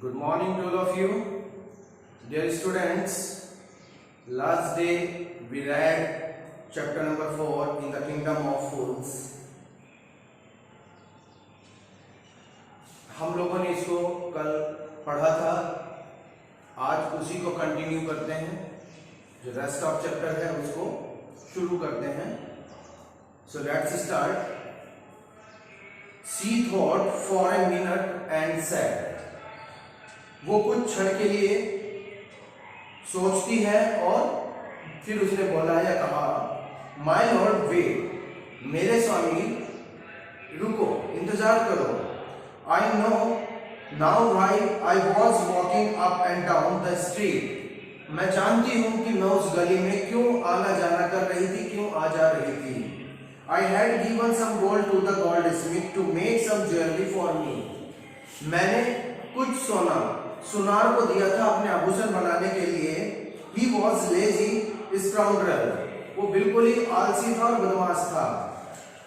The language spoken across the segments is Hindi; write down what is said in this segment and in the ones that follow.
Good morning to all of you. Dear students, last day we read chapter number 4 in the Kingdom of Fools. हम लोगों ने इसको कल पढ़ा था, आज उसी को कंटिन्यू करते हैं। जो रेस्ट ऑफ चैप्टर है उसको शुरू करते हैं। So let's start. She thought for a minute and said. वो कुछ क्षण के लिए सोचती है और फिर उसने बोला या कहा, माय लॉर्ड वेट, मेरे स्वामी रुको, इंतजार करो। I know now why I was walking up and down the street, मैं जानती हूं कि मैं उस गली में क्यों आना जाना कर रही थी, क्यों आ जा रही थी। I had given some gold to the goldsmith to make some jewellery for me, मैंने कुछ सुनार को दिया था अपने आभूषण बनाने के लिए। He was lazy scoundrel, वो बिल्कुल ही आलसी था और बदमाश था।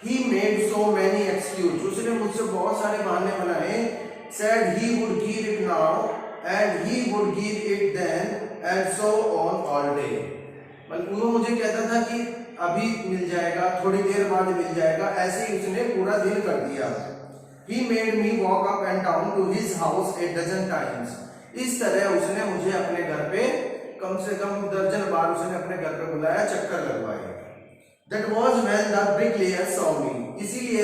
He made so many excuses, उसने मुझसे बहुत सारे बहाने बनाए। Said he would give it now and he would give it then and so on all day, मतलब वो मुझे कहता था कि अभी मिल जाएगा, थोड़ी देर बाद मिल जाएगा, ऐसे ही उसने पूरा दिन कर दिया। He made me walk up and down to his house a dozen times, इस तरह उसने मुझे अपने घर पे कम से कम दर्जन बार उसने अपने घर पे बुलाया, चक्कर लगवाए। That was when the bricklayer saw me, इसीलिए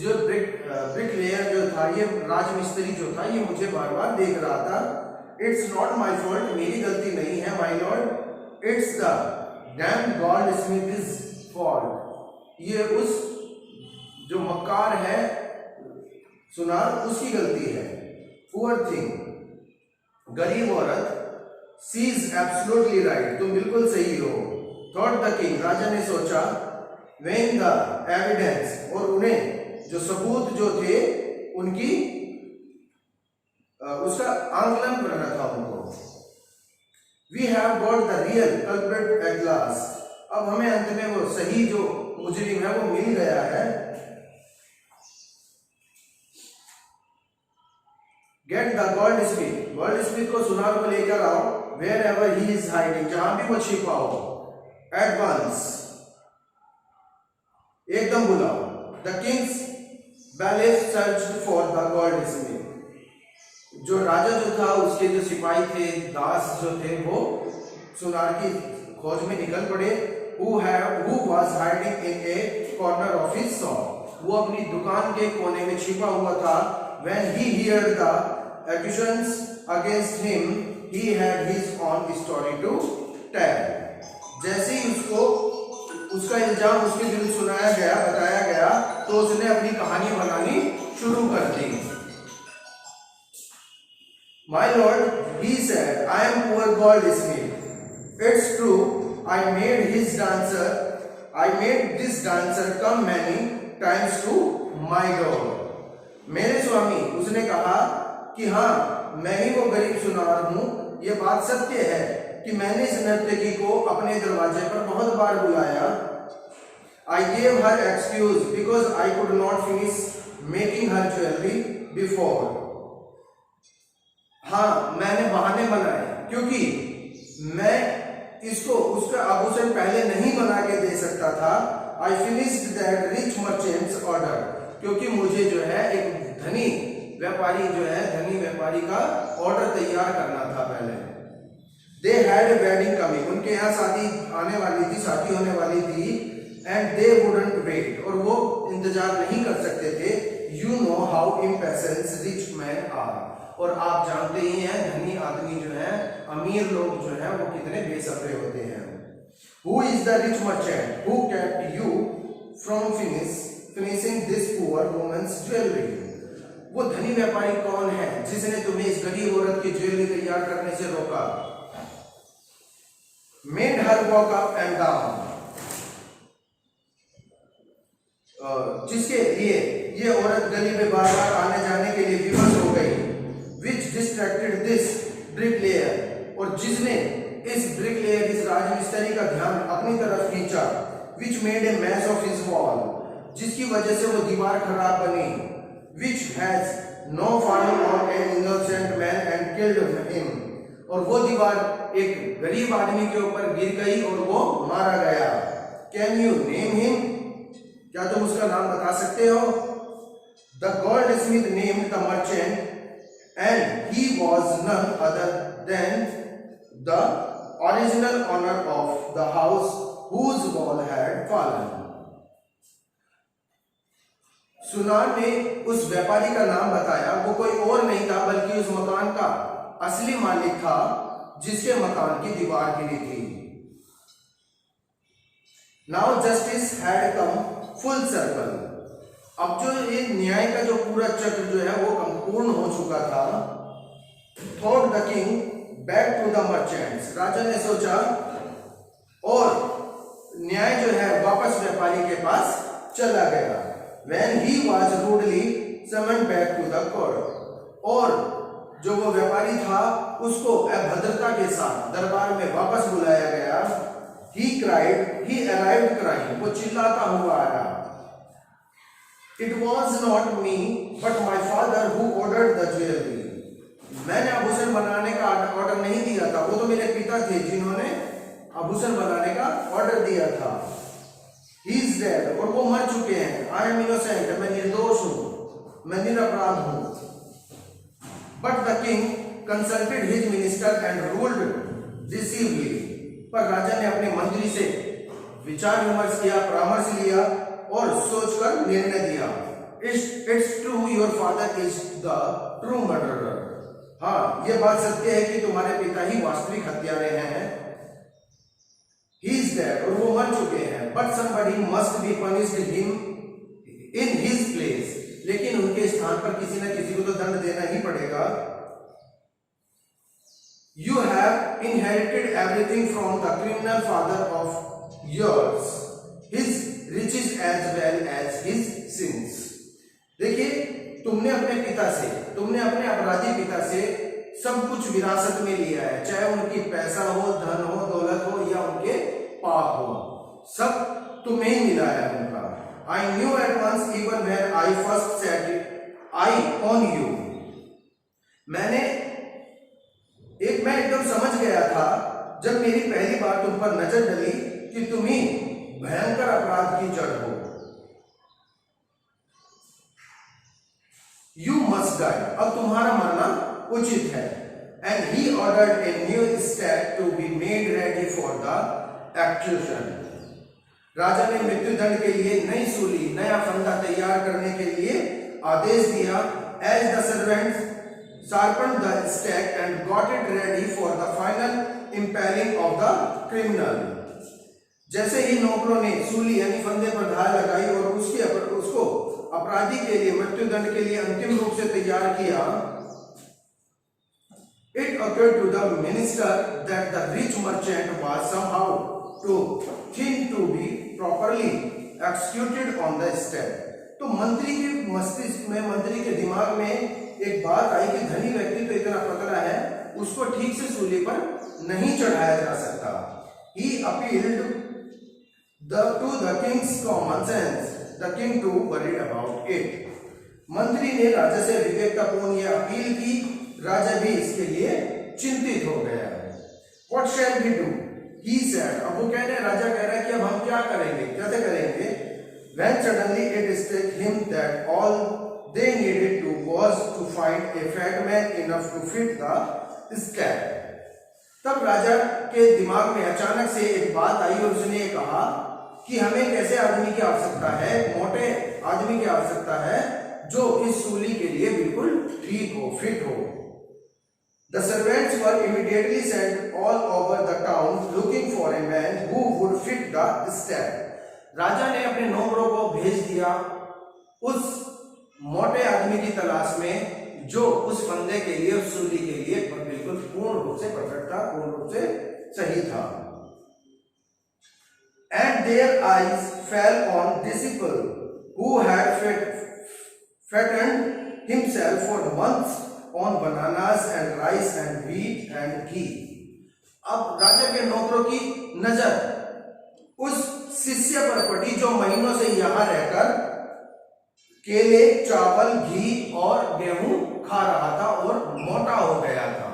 जो ब्रिकलेयर जो था, ये राजमिस्त्री जो था, ये मुझे बार बार देख रहा था। It's not my fault, मेरी गलती नहीं है my lord, it's the damn goldsmith's fault, ये उस जो मक्कार है सुनार, उसकी गलती है। Poor thing, गरीब औरत, शी इज एब्सोल्युटली राइट, तुम बिल्कुल सही हो। थॉट द किंग, राजा ने सोचा। व्हेन द एविडेंस, और उन्हें जो सबूत जो थे उनकी उसका आंकलन करना था उनको। We have got the real culprit at last, अब हमें अंत में वो सही जो मुजरिम है वो मिल गया है। गेट द गोल्ड स्मिथ को सुनार को लेकर आओ। Wherever he is hiding, जहां भी वो छिपा हो। एट वंस, एकदम बुलाओ। The king's bailiffs searched for the goldsmith, जो राजा जो था उसके जो सिपाही थे, दास जो थे, वो सुनार की खोज में निकल पड़े। who was hiding in a corner of his shop, वो अपनी दुकान के कोने में छिपा हुआ था। When he heard the accusations against him, he had his own story to tell. जैसे ही उसको उसका इल्जाम उसके दिल सुनाया गया, बताया गया, तो उसने अपनी कहानी बनानी शुरू कर दी। My lord, he said, I am poor goldsmith. It's true, I made this dancer come many times to my door. मेरे स्वामी, उसने कहा कि हाँ, मैं ही वो गरीब सुनार हूं। ये बात सत्य है कि मैंने इस नर्तकी को अपने दरवाजे पर बहुत बार बुलाया। I gave her excuse because I could not finish making her jewelry before. हाँ, मैंने बहाने बनाए क्योंकि मैं इसको उसका आभूषण पहले नहीं बना के दे सकता था। I finished that rich merchant's order, क्योंकि मुझे जो है एक धनी व्यापारी जो है, धनी व्यापारी का ऑर्डर तैयार करना था पहले। They had a wedding coming, उनके यहाँ शादी आने वाली थी, शादी होने वाली थी। And they wouldn't wait, और वो इंतजार नहीं कर सकते थे। You know how impatient rich men are, और आप जानते ही हैं धनी आदमी जो है, अमीर लोग जो है, वो कितने बेसब्रे होते हैं। Who is the rich merchant who kept you from finishing this poor woman's jewelry? वो धनी व्यापारी कौन है जिसने तुम्हें इस गरीब औरत की ज्वेलरी तैयार करने से रोका? Made her walk up and down, जिसके लिए ये औरत गली में बार बार आने जाने के लिए विवश हो गई। Which distracted this bricklayer, और जिसने इस ब्रिकलेयर, इस राजमिस्त्री का ध्यान अपनी तरफ खींचा। Which made a mess of his wall, जिसकी वजह से वो दीवार खराब बनी। Which has no fun on an innocent man and killed him. और वो दीवार एक गरीब आदमी के ऊपर गिर गई और वो मारा गया. Can you name him? क्या तुम उसका नाम बता सकते हो? The goldsmith named the merchant, and he was none other than the original owner of the house whose wall had fallen. सुनार ने उस व्यापारी का नाम बताया. वो कोई और नहीं था बल्कि उस मकान का असली मालिक था जिसके मकान की दीवार गिरी थी. Now justice had come full circle. अब जो ये न्याय का जो पूरा चक्र जो है वो संपूर्ण हो चुका था. Thought the king back to the merchants. राजा ने सोचा और न्याय जो है वापस व्यापारी के पास चला गया. When he was rudely summoned back to the court. और जो वो व्यापारी था उसको अभद्रता के साथ दरबार में वापस बुलाया गया. He arrived crying. वो चिल्लाता हुआ आया. It was not me, but my father who ordered the jewelry. मैंने आभूषण बनाने का ऑर्डर नहीं दिया था. वो तो मेरे पिता थे जिन्होंने आभूषण बनाने का ऑर्डर दिया था. He is dead. और वो मर चुके हैं. I am innocent. मैं निर्दोष हूँ. मैं निरपराध हूँ. But the king consulted his minister and ruled decisively. पर राजा ने अपने मंत्री से विचार विमर्श किया, परामर्श लिया और सोचकर निर्णय दिया. It's true your father is the true murderer. हाँ, ये बात सत्य है कि तुम्हारे पिता ही वास्तविक हत्यारे हैं. He is dead. और वो मर चुके हैं. But somebody must be punished him in his place. लेकिन उनके स्थान पर किसी न किसी को तो दंड देना ही पड़ेगा. You have inherited everything from the criminal father of yours, his riches as well as his sins. देखिए, तुमने अपने अपराधी पिता से सब कुछ विरासत में लिया है. चाहे उनकी पैसा हो, धन हो, दौलत हो या उनके पाप हो, सब तुम्हें ही मिला है उनका. I knew at once even when I first set eye on you. मैं एकदम समझ गया था जब मेरी पहली बार तुम पर नजर डली कि तुम ही भयंकर अपराध की जड़ हो. You must die. अब तुम्हारा मरना उचित है. And he ordered a new stag to be made ready for the execution. राजा ने मृत्यु दंड के लिए नई सूली, नया फंदा तैयार करने के लिए आदेश दिया. As the servants sharpened the stag and got it ready for the final impaling of the criminal. जैसे ही नौकरों ने सूली यानी फंदे पर धार लगाई और उसको अपराधी के लिए मृत्यु दंड के लिए अंतिम रूप से तैयार किया. It occurred to the minister that the rich merchant was somehow too thin to be properly executed on the stag. तो मंत्री के मस्तिष्क में, मंत्री के दिमाग में एक बात आई कि धनी व्यक्ति तो इतना पतला है, उसको ठीक से सूली पर नहीं चढ़ाया जा सकता. He appealed to the king's common sense. The king too worried about it. मंत्री ने राजा से विवेकतापूर्ण यह अपील की. राजा भी इसके लिए चिंतित हो गया. What shall we do? He said. अब वो कह रहे, राजा कह रहा है कि अब हम क्या करेंगे, कैसे करेंगे. When suddenly it struck him that all they needed to was to find a fat man enough to fit the stag. तब राजा के दिमाग में अचानक से एक बात आई और उसने कहा कि हमें कैसे आदमी की आवश्यकता है, मोटे आदमी की आवश्यकता है जो इस सूली के लिए बिल्कुल ठीक हो, फिट हो. The servants were immediately sent all over the town looking for a man who would fit the stag. राजा ने अपने नौकरों को भेज दिया उस मोटे आदमी की तलाश में जो उस फंदे के लिए, उस सूली के लिए बिल्कुल पूर्ण रूप से परफेक्ट था, पूर्ण रूप से सही था. And their eyes fell on disciple who had fattened himself for months on bananas and rice and wheat and ghee. अब राजा के नौकरों की नजर उस शिष्य पर पड़ी जो महीनों से यहाँ रहकर केले, चावल, घी और गेहूं खा रहा था और मोटा हो गया था.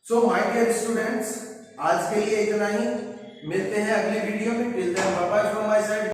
सो माय डियर स्टूडेंट्स, आज के लिए इतना ही। मिलते हैं अगली वीडियो में। Till then bye bye from my side.